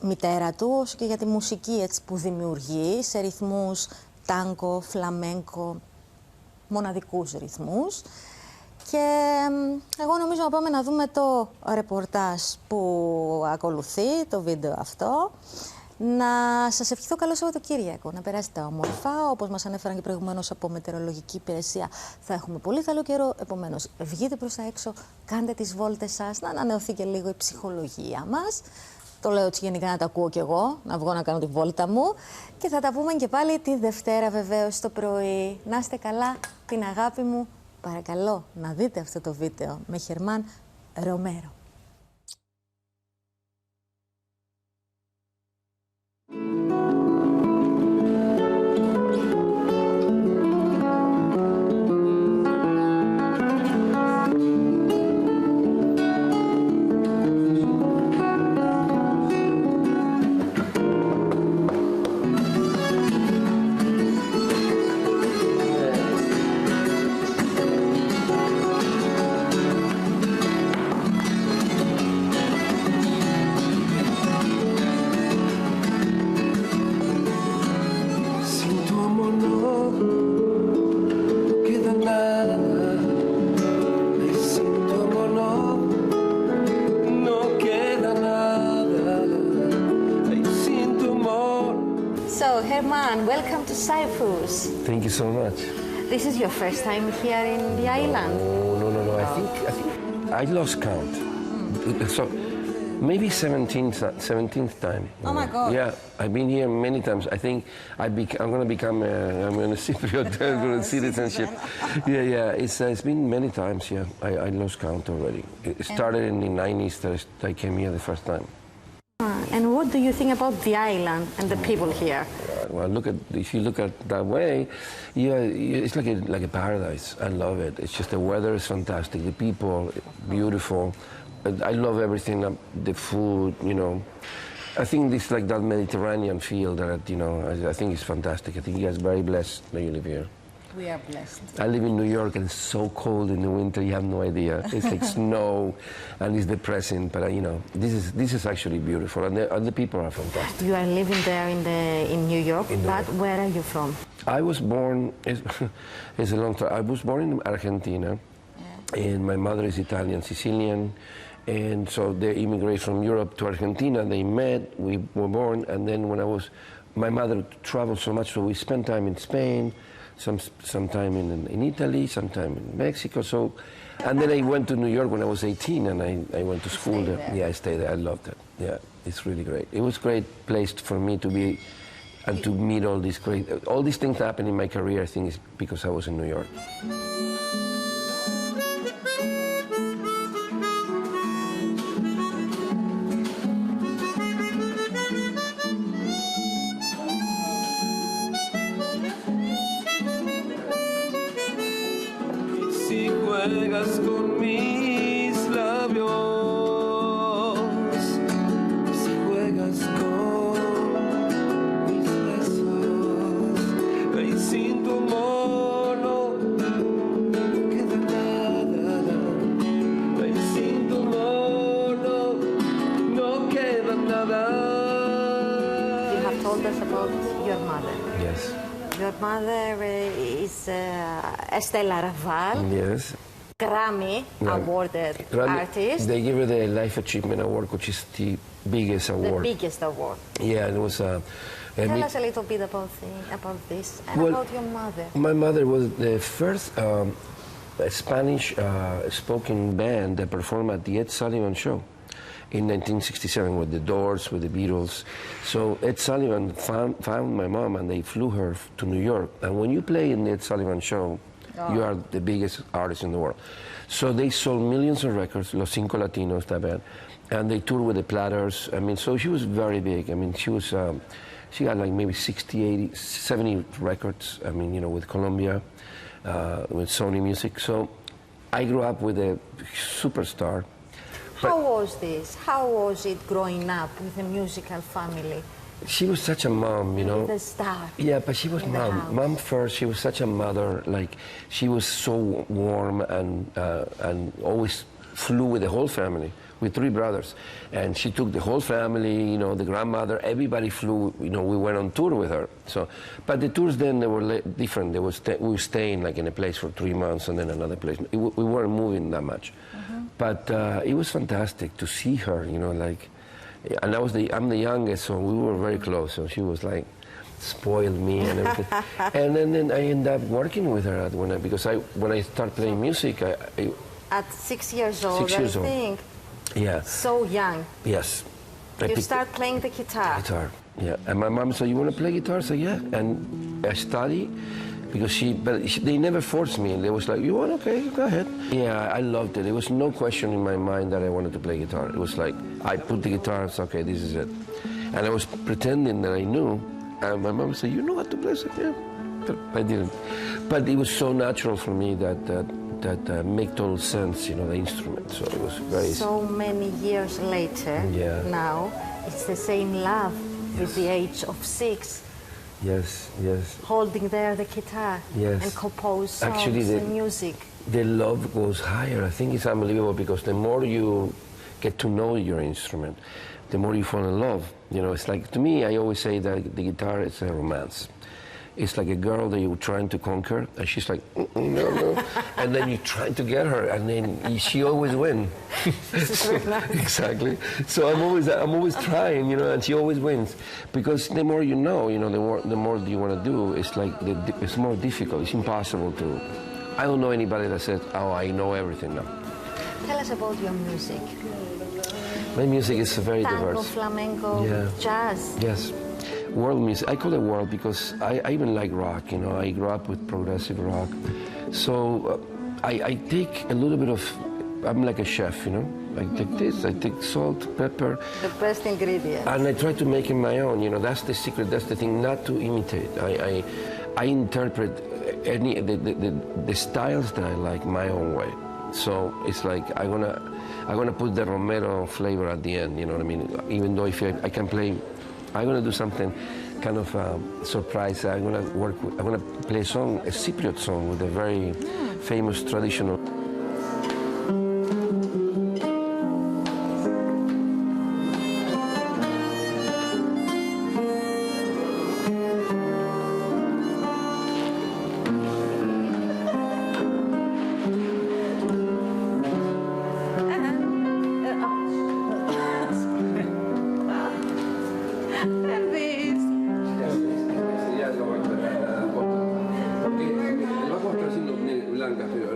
Μητέρα του, όσο και για τη μουσική έτσι, που δημιουργεί σε ρυθμούς τάνκο, φλαμέγκο, μοναδικούς ρυθμούς. Και εγώ νομίζω να πάμε να δούμε το ρεπορτάζ που ακολουθεί, το βίντεο αυτό. Να σας ευχηθώ καλό Σαββατοκύριακο, να περάσετε όμορφα. Όπως μας ανέφεραν και προηγουμένως από μετεωρολογική υπηρεσία, θα έχουμε πολύ καλό καιρό. Επομένως, βγείτε προς τα έξω, κάντε τις βόλτες σας, να ανανεωθεί και λίγο η ψυχολογία μας. Το λέω έτσι γενικά να τα ακούω κι εγώ, να βγω να κάνω τη βόλτα μου. Και θα τα πούμε και πάλι τη Δευτέρα βεβαίως το πρωί. Να είστε καλά, την αγάπη μου. Παρακαλώ να δείτε αυτό το βίντεο με Hernan Romero. So, Hernan, welcome to Cyprus. Thank you so much. This is your first time here in the island? No. I think I lost count. So maybe 17th time. Oh my God. Yeah, I've been here many times. I think I'm going to become I'm going to Cypriot citizenship. Yeah. It's been many times. Yeah, I lost count already. It started in the 90s that I came here the first time. And what do you think about the island and the people here? Well, if you look at that way, yeah, it's like a paradise. I love it. It's just the weather is fantastic. The people, beautiful. I love everything. The food, you know. I think it's like that Mediterranean feel that, you know, I think it's fantastic. I think you guys are very blessed that you live here. We are blessed. I live in New York and it's so cold in the winter, you have no idea. It's like snow and it's depressing, but you know, this is actually beautiful and the people are fantastic. You are living there in New York, but where are you from? I was born, it's a long time, I was born in Argentina, and my mother is Italian, Sicilian, and so they immigrated from Europe to Argentina, they met, we were born, and then when my mother traveled so much, so we spent time in Spain, some time in Italy, some time in Mexico. So, and then I went to New York when I was 18, and I went to school there. Yeah, I stayed there. I loved it. Yeah, it's really great. It was a great place for me to be and to meet all these things happened in my career. I think is because I was in New York. Si juegas con mis labios, si juegas con mis besos, y sin tu amor no queda nada, y sin tu amor no queda nada. You have told us about your mother. Yes. Your mother is Estela Raval. Yes. Grammy awarded artist. They give her the Life Achievement Award, which is the biggest award. The biggest award. Yeah, and it was. Tell us a little bit about this and about your mother. My mother was the first Spanish spoken band that performed at the Ed Sullivan Show in 1967 with the Doors, with the Beatles. So Ed Sullivan found my mom and they flew her to New York. And when you play in the Ed Sullivan Show, you are the biggest artist in the world. So they sold millions of records, Los Cinco Latinos, that band, and they toured with the Platters. I mean, so she was very big. I mean, she got like maybe 60, 80, 70 records, I mean, you know, with Columbia, with Sony Music. So I grew up with a superstar. How was this? How was it growing up with a musical family? She was such a mom, you know. The star. Yeah, but she was mom. Mom first. She was such a mother. Like she was so warm and always flew with the whole family. with 3 brothers. And she took the whole family, you know, the grandmother, everybody flew, you know, we went on tour with her. So, but the tours then, they were different. They we were staying like in a place for 3 months and then another place. We weren't moving that much. But it was fantastic to see her, you know, like, and I'm the youngest, so we were very close. So she was like, spoiled me and everything. And then I ended up working with her because when I started playing music, at 6 years old, 6 years I old. think. Yeah. So young. Yes. You start playing the guitar. Guitar, yeah. And my mom said, "You want to play guitar?" I said, "Yeah." And I studied because they never forced me. They was like, "You want? Okay, go ahead." Yeah, I loved it. There was no question in my mind that I wanted to play guitar. It was like I put the guitar and said, "Okay, this is it." And I was pretending that I knew. And my mom said, "You know how to play?" I said, "Yeah." But I didn't. But it was so natural for me that make total sense, you know, the instrument. So it was very... So many years later, now, it's the same love with the age of 6. Yes, yes. Holding there the guitar and compose songs. Actually, and music. The love goes higher. I think it's unbelievable because the more you get to know your instrument, the more you fall in love. You know, it's like, to me, I always say that the guitar is a romance. It's like a girl that you're trying to conquer, and she's like, no. And then you're trying to get her, and then she always wins. Exactly. So I'm always trying, you know, and she always wins. Because the more you know, the more you want to do, it's like, it's more difficult. It's impossible to... I don't know anybody that says, oh, I know everything now. Tell us about your music. My music is very diverse. Tango, flamenco, jazz. Yes. World music. I call it world because I even like rock, you know. I grew up with progressive rock. So I take a little bit of, I'm like a chef, you know. I take this, I take salt, pepper. The best ingredient. And I try to make it my own, you know. That's the secret, that's the thing, not to imitate. I interpret the styles that I like my own way. So it's like I'm gonna put the Romero flavor at the end, you know what I mean? Even though if I can play, I'm gonna do something kind of surprise. I'm gonna play a song, a Cypriot song with a very famous traditional.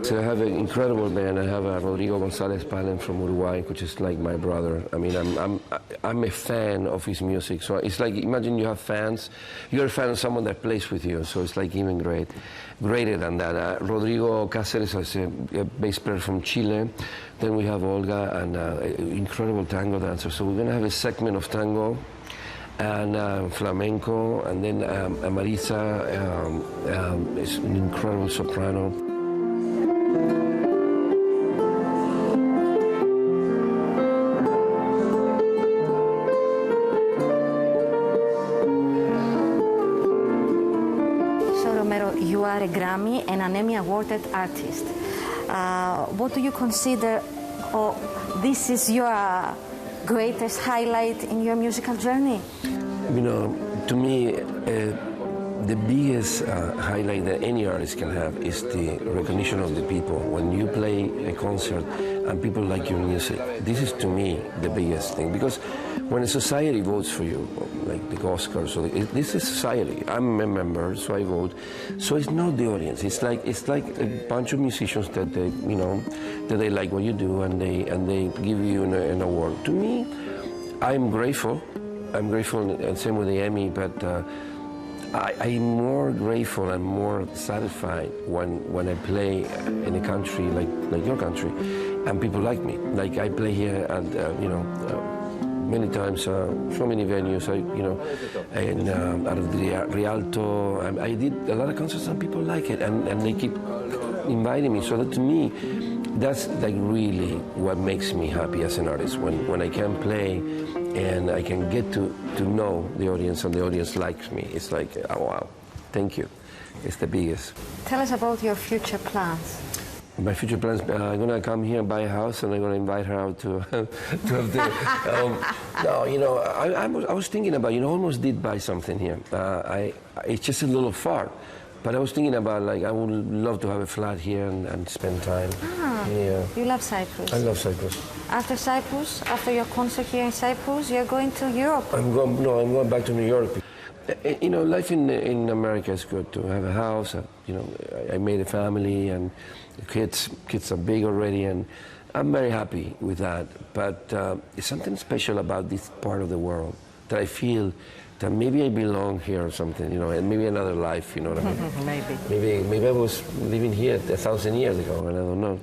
So I have an incredible band. I have Rodrigo González Palen from Uruguay, which is like my brother. I mean, I'm a fan of his music. So it's like, imagine you have fans. You're a fan of someone that plays with you. So it's like even greater than that. Rodrigo Cáceres is a bass player from Chile. Then we have Olga, an incredible tango dancer. So we're going to have a segment of tango and flamenco, and then Marisa is an incredible soprano. You are a Grammy and an Emmy awarded artist. What do you consider, this is your greatest highlight in your musical journey? You know, to me, the biggest highlight that any artist can have is the recognition of the people. When you play a concert and people like your music, this is to me the biggest thing. Because when a society votes for you, like the Oscars, so this is society. I'm a member, so I vote. So it's not the audience. It's like a bunch of musicians that they like what you do, and they give you an award. To me, I'm grateful. I'm grateful, and same with the Emmy, but I'm more grateful and more satisfied when I play in a country like your country, and people like me. Like I play here, and many times, so many venues. Out of the Rialto, I did a lot of concerts, and people like it, and they keep inviting me. So that to me, that's like really what makes me happy as an artist. When I can play and I can get to know the audience, and the audience likes me. It's like, oh wow, thank you. It's the biggest. Tell us about your future plans. My future plans, I'm going to come here and buy a house, and I'm going to invite her out to have dinner. No, you know, I was thinking about, you know, I almost did buy something here. It's just a little far. But I was thinking about, like, I would love to have a flat here and spend time. Yeah. You love Cyprus? I love Cyprus. After Cyprus, after your concert here in Cyprus, you're going to Europe? I'm going back to New York. You know, life in America is good, to have a house. You know, I made a family, and the kids are big already, and I'm very happy with that. But it's something special about this part of the world that I feel that maybe I belong here or something, you know, and maybe another life, you know what I mean? Maybe I was living here 1,000 years ago, and I don't know.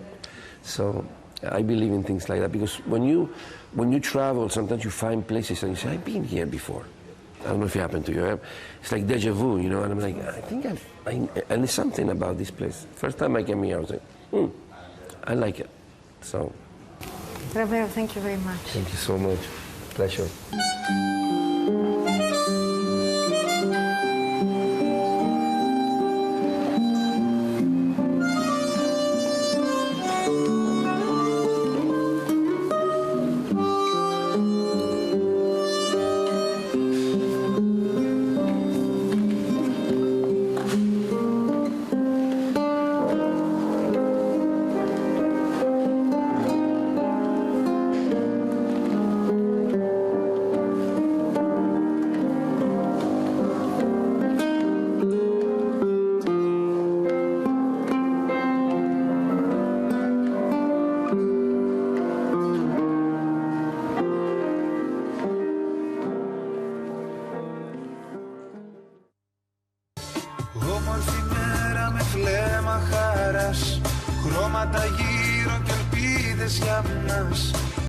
So I believe in things like that, because when you travel, sometimes you find places and you say, I've been here before. I don't know if it happened to you. It's like deja vu, you know, and I'm like, I think and there's something about this place. First time I came here, I was like, I like it. So. Romero, thank you very much. Thank you so much. Pleasure. Όμορφη μέρα με φλέμα χαράς, χρώματα γύρω και ελπίδες για μας.